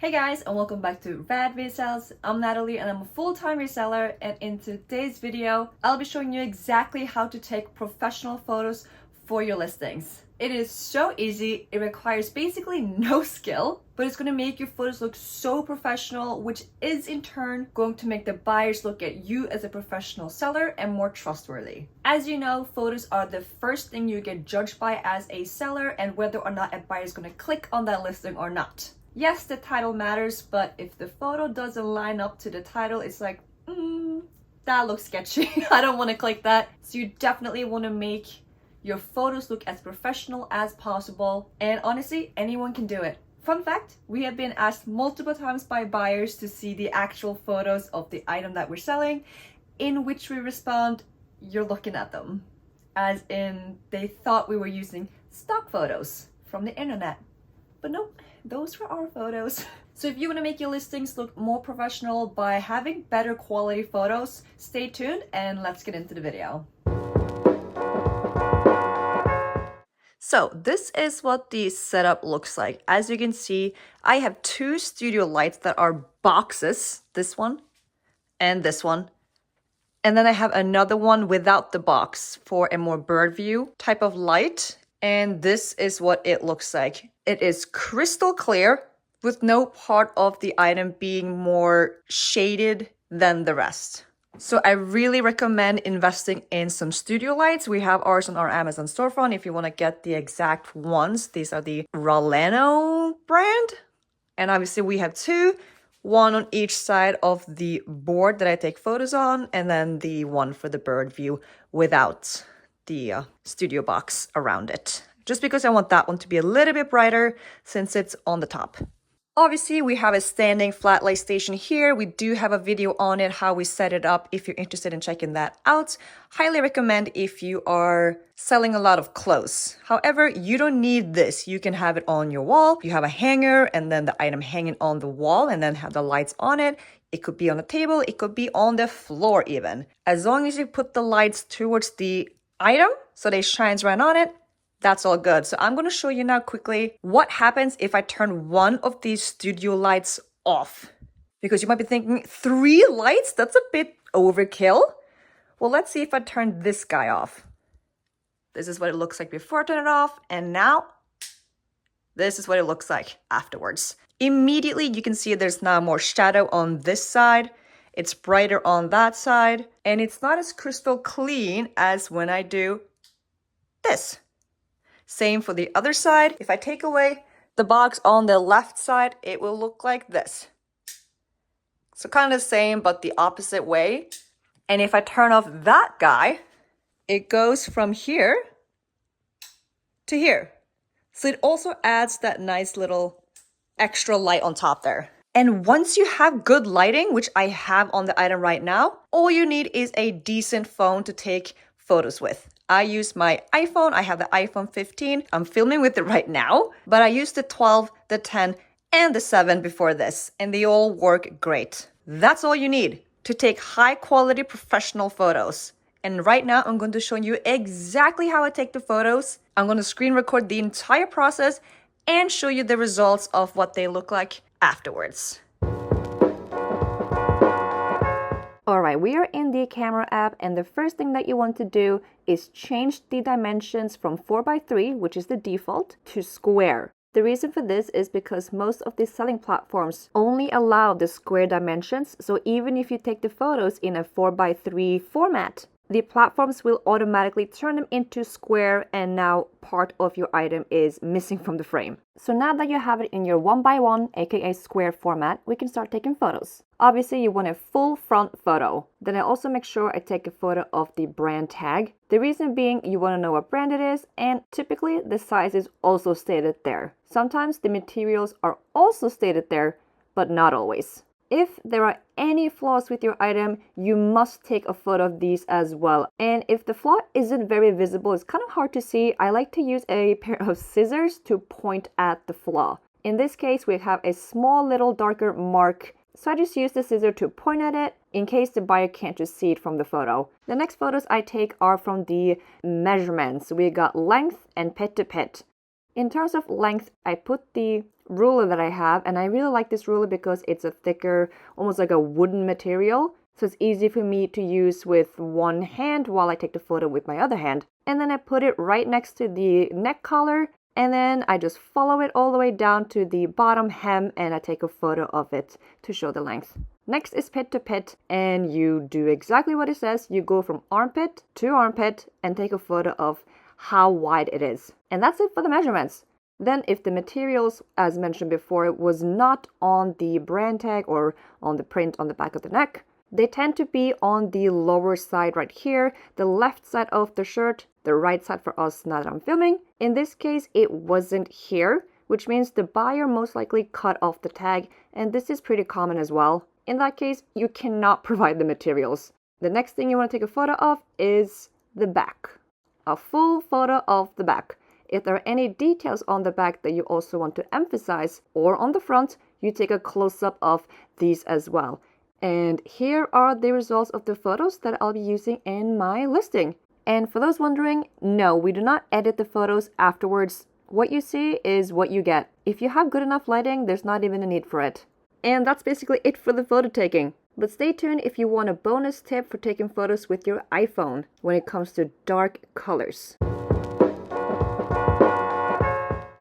Hey guys, and welcome back to Rad Resells. I'm Natalie and I'm a full-time reseller, and in today's video, I'll be showing you exactly how to take professional photos for your listings. It is so easy, it requires basically no skill, but it's going to make your photos look so professional, which is in turn going to make the buyers look at you as a professional seller and more trustworthy. As you know, photos are the first thing you get judged by as a seller and whether or not a buyer is going to click on that listing or not. Yes, the title matters, but if the photo doesn't line up to the title, it's like, that looks sketchy. I don't want to click that. So you definitely want to make your photos look as professional as possible. And honestly, anyone can do it. Fun fact, we have been asked multiple times by buyers to see the actual photos of the item that we're selling, in which we respond, you're looking at them. As in, they thought we were using stock photos from the internet. But nope, those were our photos. So if you want to make your listings look more professional by having better quality photos, stay tuned and let's get into the video. So this is what the setup looks like. As you can see, I have two studio lights that are boxes, this one and this one. And then I have another one without the box for a more bird view type of light. And this is what it looks like. It is crystal clear with no part of the item being more shaded than the rest. So I really recommend investing in some studio lights. We have ours on our Amazon storefront if you want to get the exact ones. These are the Roleno brand. And obviously we have two, one on each side of the board that I take photos on, and then the one for the bird view without the studio box around it. Just because I want that one to be a little bit brighter since it's on the top. Obviously, we have a standing flat light station here. We do have a video on it, how we set it up if you're interested in checking that out. Highly recommend if you are selling a lot of clothes. However, you don't need this. You can have it on your wall. You have a hanger and then the item hanging on the wall and then have the lights on it. It could be on the table. It could be on the floor even. As long as you put the lights towards the item so they shines right on it, that's all good. So I'm going to show you now quickly what happens if I turn one of these studio lights off. Because you might be thinking, 3 lights? That's a bit overkill. Well, let's see if I turn this guy off. This is what it looks like before I turn it off. And now, this is what it looks like afterwards. Immediately, you can see there's now more shadow on this side. It's brighter on that side. And it's not as crystal clean as when I do this. Same for the other side. If I take away the box on the left side, it will look like this. So kind of the same, but the opposite way. And if I turn off that guy, it goes from here to here. So it also adds that nice little extra light on top there. And once you have good lighting, which I have on the item right now, all you need is a decent phone to take photos with. I use my iPhone. I have the iPhone 15. I'm filming with it right now, but I used the 12, the 10, and the 7 before this, and they all work great. That's all you need to take high quality professional photos. And right now, I'm going to show you exactly how I take the photos. I'm going to screen record the entire process and show you the results of what they look like afterwards. Alright, we are in the camera app, and the first thing that you want to do is change the dimensions from 4x3, which is the default, to square. The reason for this is because most of the selling platforms only allow the square dimensions, so even if you take the photos in a 4x3 format, the platforms will automatically turn them into square, and now part of your item is missing from the frame. So now that you have it in your 1x1, aka square format, we can start taking photos. Obviously, you want a full front photo. Then I also make sure I take a photo of the brand tag. The reason being, you want to know what brand it is, and typically the size is also stated there. Sometimes the materials are also stated there, but not always. If there are any flaws with your item, you must take a photo of these as well. And if the flaw isn't very visible, it's kind of hard to see, I like to use a pair of scissors to point at the flaw. In this case, we have a small little darker mark. So I just use the scissor to point at it in case the buyer can't just see it from the photo. The next photos I take are from the measurements. We got length and pet to pet. In terms of length, I put the ruler that I have, and I really like this ruler because it's a thicker, almost like a wooden material. So it's easy for me to use with one hand while I take the photo with my other hand. And then I put it right next to the neck collar, and then I just follow it all the way down to the bottom hem and I take a photo of it to show the length. Next is pit to pit, and you do exactly what it says. You go from armpit to armpit and take a photo of how wide it is. And that's it for the measurements. Then if the materials, as mentioned before, was not on the brand tag or on the print on the back of the neck, they tend to be on the lower side right here, the left side of the shirt, the right side for us now that I'm filming. In this case, it wasn't here, which means the buyer most likely cut off the tag, and this is pretty common as well. In that case, you cannot provide the materials. The next thing you want to take a photo of is the back. A full photo of the back. If there are any details on the back that you also want to emphasize, or on the front, you take a close-up of these as well. And here are the results of the photos that I'll be using in my listing. And for those wondering, no, we do not edit the photos afterwards. What you see is what you get. If you have good enough lighting, there's not even a need for it. And that's basically it for the photo taking. But stay tuned if you want a bonus tip for taking photos with your iPhone when it comes to dark colors.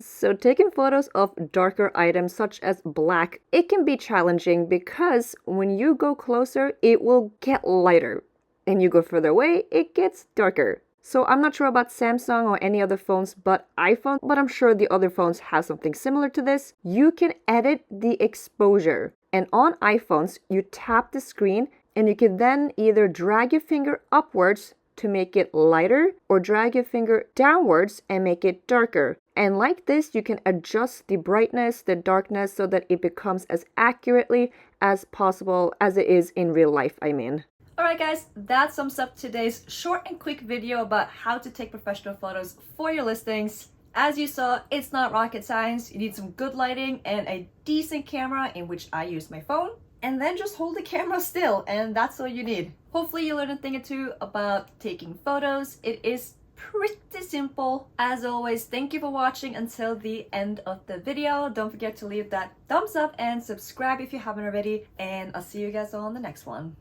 So taking photos of darker items such as black, it can be challenging because when you go closer, it will get lighter. And you go further away, it gets darker. So I'm not sure about Samsung or any other phones but iPhone, but I'm sure the other phones have something similar to this. You can edit the exposure. And on iPhones, you tap the screen and you can then either drag your finger upwards to make it lighter or drag your finger downwards and make it darker. And like this, you can adjust the brightness, the darkness, so that it becomes as accurately as possible as it is in real life, I mean. Alright guys, that sums up today's short and quick video about how to take professional photos for your listings. As you saw, it's not rocket science. You need some good lighting and a decent camera, in which I use my phone. And then just hold the camera still, and that's all you need. Hopefully you learned a thing or two about taking photos. It is pretty simple. As always, thank you for watching until the end of the video. Don't forget to leave that thumbs up and subscribe if you haven't already, and I'll see you guys all on the next one.